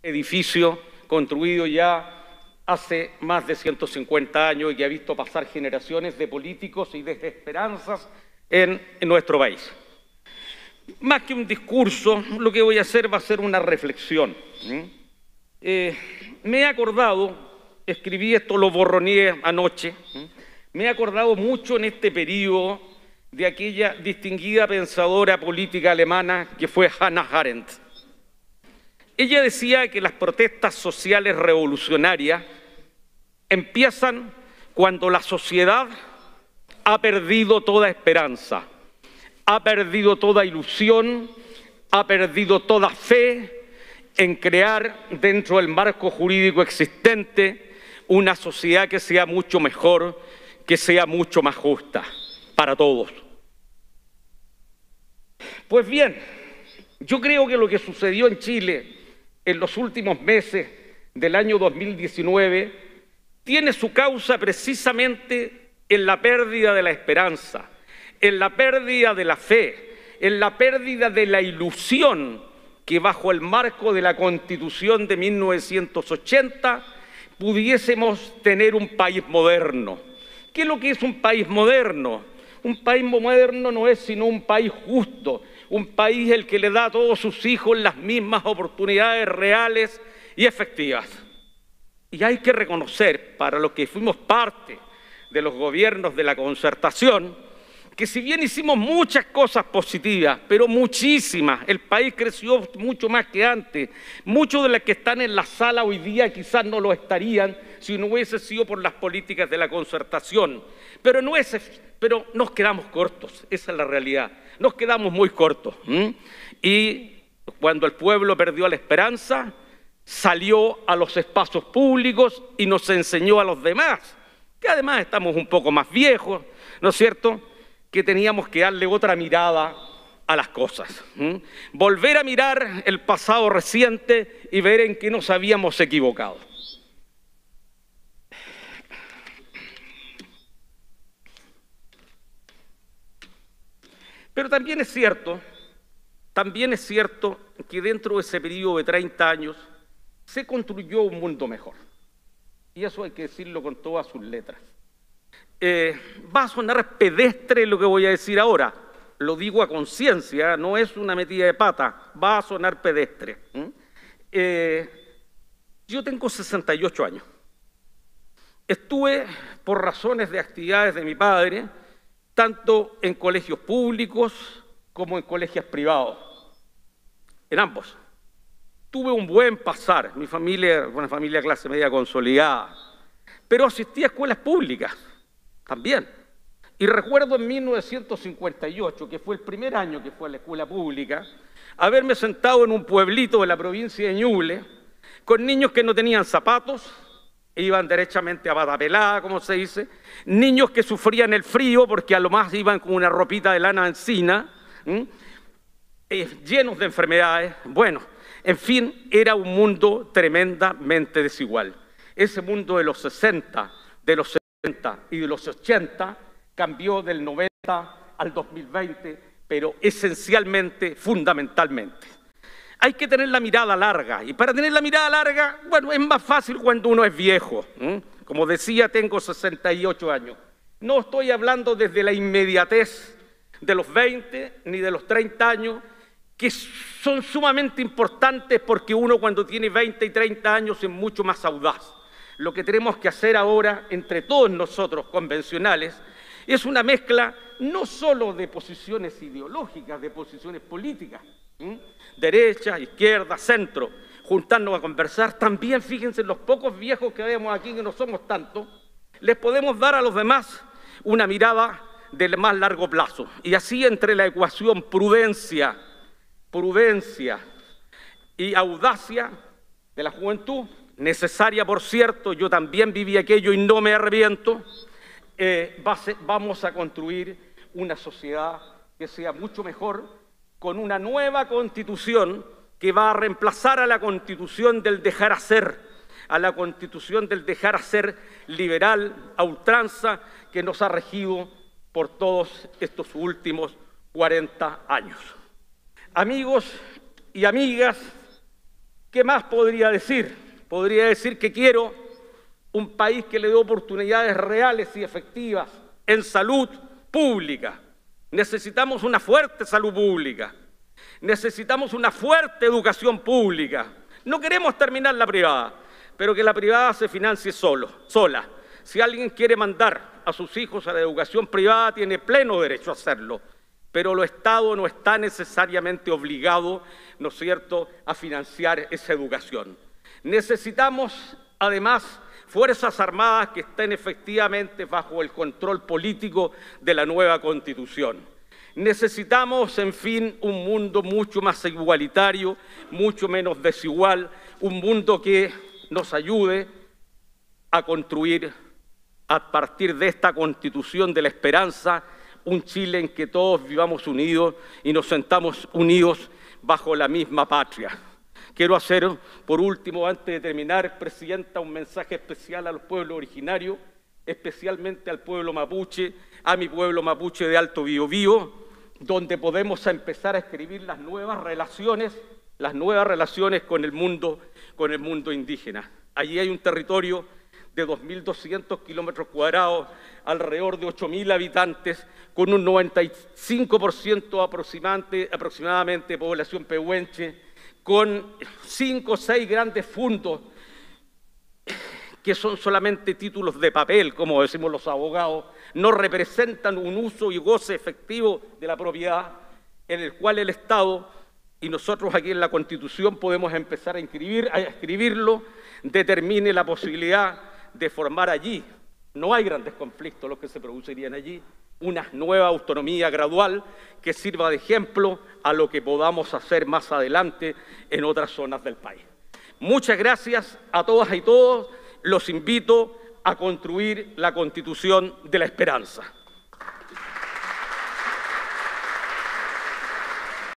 edificio construido ya hace más de 150 años y que ha visto pasar generaciones de políticos y de esperanzas en nuestro país. Más que un discurso, lo que voy a hacer va a ser una reflexión. Me he acordado, escribí esto, lo borroneé anoche, me he acordado mucho en este periodo de aquella distinguida pensadora política alemana que fue Hannah Arendt. Ella decía que las protestas sociales revolucionarias empiezan cuando la sociedad ha perdido toda esperanza, ha perdido toda ilusión, ha perdido toda fe en crear dentro del marco jurídico existente una sociedad que sea mucho mejor, que sea mucho más justa para todos. Pues bien, yo creo que lo que sucedió en Chile en los últimos meses del año 2019 tiene su causa precisamente en la pérdida de la esperanza, en la pérdida de la fe, en la pérdida de la ilusión que bajo el marco de la Constitución de 1980 pudiésemos tener un país moderno. ¿Qué es lo que es un país moderno? Un país moderno no es sino un país justo, un país el que le da a todos sus hijos las mismas oportunidades reales y efectivas. Y hay que reconocer, para los que fuimos parte de los gobiernos de la Concertación, que si bien hicimos muchas cosas positivas, pero muchísimas, el país creció mucho más que antes. Muchos de los que están en la sala hoy día quizás no lo estarían si no hubiese sido por las políticas de la Concertación. Pero nos quedamos cortos, esa es la realidad. Nos quedamos muy cortos. Y cuando el pueblo perdió la esperanza, salió a los espacios públicos y nos enseñó a los demás, que además estamos un poco más viejos, ¿no es cierto?, que teníamos que darle otra mirada a las cosas. Volver a mirar el pasado reciente y ver en qué nos habíamos equivocado. Pero también es cierto que dentro de ese periodo de 30 años se construyó un mundo mejor. Y eso hay que decirlo con todas sus letras. Va a sonar pedestre lo que voy a decir ahora. Lo digo a conciencia, no es una metida de pata, va a sonar pedestre. Yo tengo 68 años. Estuve, por razones de actividades de mi padre, tanto en colegios públicos como en colegios privados, en ambos. Tuve un buen pasar, mi familia, una familia de clase media consolidada, pero asistí a escuelas públicas también. Y recuerdo en 1958, que fue el primer año que fue a la escuela pública, haberme sentado en un pueblito de la provincia de Ñuble, con niños que no tenían zapatos, iban derechamente a pata pelada, como se dice, niños que sufrían el frío porque a lo más iban con una ropita de lana encima, llenos de enfermedades. Bueno, en fin, era un mundo tremendamente desigual. Ese mundo de los 60, de los 70 y de los 80 cambió del 90 al 2020, pero esencialmente, fundamentalmente. Hay que tener la mirada larga, y para tener la mirada larga, bueno, es más fácil cuando uno es viejo. Como decía, tengo 68 años. No estoy hablando desde la inmediatez de los 20 ni de los 30 años, que son sumamente importantes porque uno cuando tiene 20 y 30 años es mucho más audaz. Lo que tenemos que hacer ahora, entre todos nosotros convencionales, es una mezcla no solo de posiciones ideológicas, de posiciones políticas, derecha, izquierda, centro, juntarnos a conversar. También, fíjense, los pocos viejos que vemos aquí, que no somos tantos, les podemos dar a los demás una mirada del más largo plazo. Y así, entre la ecuación prudencia y audacia de la juventud, necesaria por cierto, yo también viví aquello y no me arrepiento, vamos a construir una sociedad que sea mucho mejor, con una nueva constitución que va a reemplazar a la constitución del dejar hacer, a la constitución del dejar hacer liberal a ultranza que nos ha regido por todos estos últimos 40 años. Amigos y amigas, ¿Qué más podría decir? Podría decir que quiero un país que le dé oportunidades reales y efectivas en salud pública. Necesitamos una fuerte salud pública. Necesitamos una fuerte educación pública. No queremos terminar la privada, pero que la privada se financie sola. Si alguien quiere mandar a sus hijos a la educación privada, tiene pleno derecho a hacerlo, pero el Estado no está necesariamente obligado, ¿no es cierto?, a financiar esa educación. Necesitamos, además, Fuerzas Armadas que estén efectivamente bajo el control político de la nueva Constitución. Necesitamos, en fin, un mundo mucho más igualitario, mucho menos desigual, un mundo que nos ayude a construir, a partir de esta Constitución de la esperanza, un Chile en que todos vivamos unidos y nos sentamos unidos bajo la misma patria. Quiero hacer, por último, antes de terminar, Presidenta, un mensaje especial a los pueblos originarios, especialmente al pueblo mapuche, a mi pueblo mapuche de Alto Biobío, donde podemos empezar a escribir las nuevas relaciones con el mundo indígena. Allí hay un territorio de 2.200 kilómetros cuadrados, alrededor de 8.000 habitantes, con un 95% aproximadamente de población pehuenche, con 5 o 6 grandes fundos que son solamente títulos de papel, como decimos los abogados, no representan un uso y goce efectivo de la propiedad, en el cual el Estado y nosotros aquí en la Constitución podemos empezar a escribirlo, determine la posibilidad de formar allí, no hay grandes conflictos los que se producirían allí, una nueva autonomía gradual que sirva de ejemplo a lo que podamos hacer más adelante en otras zonas del país. Muchas gracias a todas y todos. Los invito a construir la Constitución de la esperanza.